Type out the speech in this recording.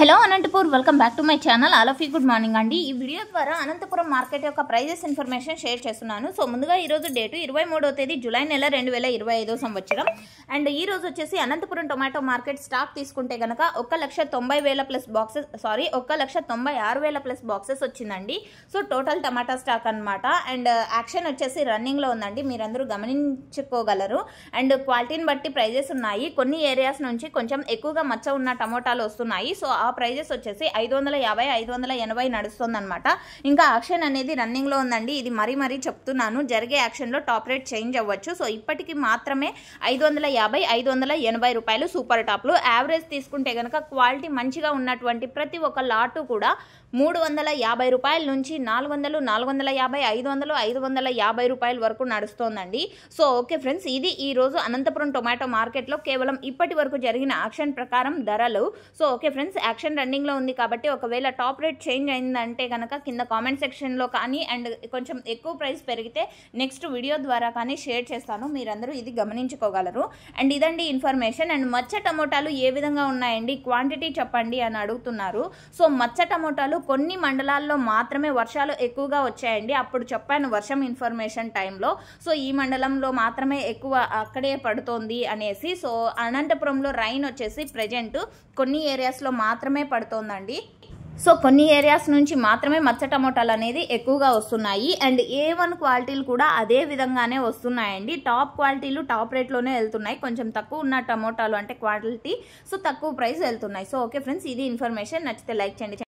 Hello Anantapur welcome back to my channel. All of you good morning అండి. ఈ video ద్వారా Anantapuram market యొక్క prices information share చేస్తున్నాను. So ముందుగా ఈరోజు డేటు 23వ తేదీ జూలై నెల 2025 సంవత్సరం. అండ్ ఈ రోజు వచ్చేసి అనంతపురం టొమాటో మార్కెట్ స్టాక్ తీసుకుంటే కనుక 1,90,000 ప్లస్ బాక్సెస్ 1,96,000 ప్లస్ బాక్సెస్ వచ్చిందండి. సో టోటల్ టమాటా స్టాక్ అనమాట. అండ్ యాక్షన్ వచ్చేసి రన్నింగ్లో ఉందండి, మీరందరూ గమనించుకోగలరు. అండ్ క్వాలిటీని బట్టి ప్రైజెస్ ఉన్నాయి. కొన్ని ఏరియాస్ నుంచి కొంచెం ఎక్కువగా మచ్చ ఉన్న టమోటాలు వస్తున్నాయి. సో ఆ ప్రైజెస్ వచ్చేసి 550, 580 నడుస్తుంది అనమాట. ఇంకా యాక్షన్ అనేది రన్నింగ్ లో ఉందండి. ఇది మరీ చెప్తున్నాను, జరిగే యాక్షన్ లో టాప్ రేట్ చేంజ్ అవ్వచ్చు. సో ఇప్పటికి మాత్రమే 550, 580 రూపాయలు సూపర్ టాప్లు. యావరేజ్ తీసుకుంటే కనుక క్వాలిటీ మంచిగా ఉన్నటువంటి ప్రతి ఒక్క లాటు కూడా 350 రూపాయల నుంచి 400, 450, 500, 550 రూపాయల వరకు నడుస్తోందండి. సో ఓకే ఫ్రెండ్స్, ఇది ఈ రోజు అనంతపురం టొమాటో మార్కెట్లో కేవలం ఇప్పటి వరకు జరిగిన యాక్షన్ ప్రకారం ధరలు. So okay friends, action running లో ఉంది కాబట్టి ఒకవేళ టాప్ రేట్ చేంజ్ అయిందంటే కనుక కింద కామెంట్ సెక్షన్ లో కానీ అండ్ కొంచెం ఎక్కువ ప్రైస్ పెరిగితే నెక్స్ట్ వీడియో ద్వారా కానీ షేర్ చేస్తాను, మీరందరూ ఇది గమనించుకోగలరు. అండ్ ఇదండి ఇన్ఫర్మేషన్. అండ్ మచ్చ టమోటాలు ఏ విధంగా ఉన్నాయండి, క్వాంటిటీ చెప్పండి అని అడుగుతున్నారు. సో మచ్చ టమోటాలు కొన్ని మండలాల్లో మాత్రమే వర్షాలు ఎక్కువగా వచ్చాయండి. అప్పుడు చెప్పాను వర్షం ఇన్ఫర్మేషన్ టైంలో. సో ఈ మండలంలో మాత్రమే ఎక్కువ అక్కడే పడుతోంది అనేసి. సో అనంతపురంలో రైన్ వచ్చేసి ప్రజెంట్ కొన్ని ఏరియాస్లో మాత్రమే పడుతోందండి. సో కొన్ని ఏరియాస్ నుంచి మాత్రమే మచ్చ టమోటాలు అనేది ఎక్కువగా వస్తున్నాయి. అండ్ A1 క్వాలిటీలు కూడా అదే విధంగానే వస్తున్నాయండి. టాప్ క్వాలిటీలు టాప్ రేట్లోనే వెళ్తున్నాయి. కొంచెం తక్కువ ఉన్న టమోటాలు అంటే క్వాలిటీ సో తక్కువ ప్రైస్ వెళ్తున్నాయి. సో ఓకే ఫ్రెండ్స్, ఇది ఇన్ఫర్మేషన్. నచ్చితే లైక్ చేయండి.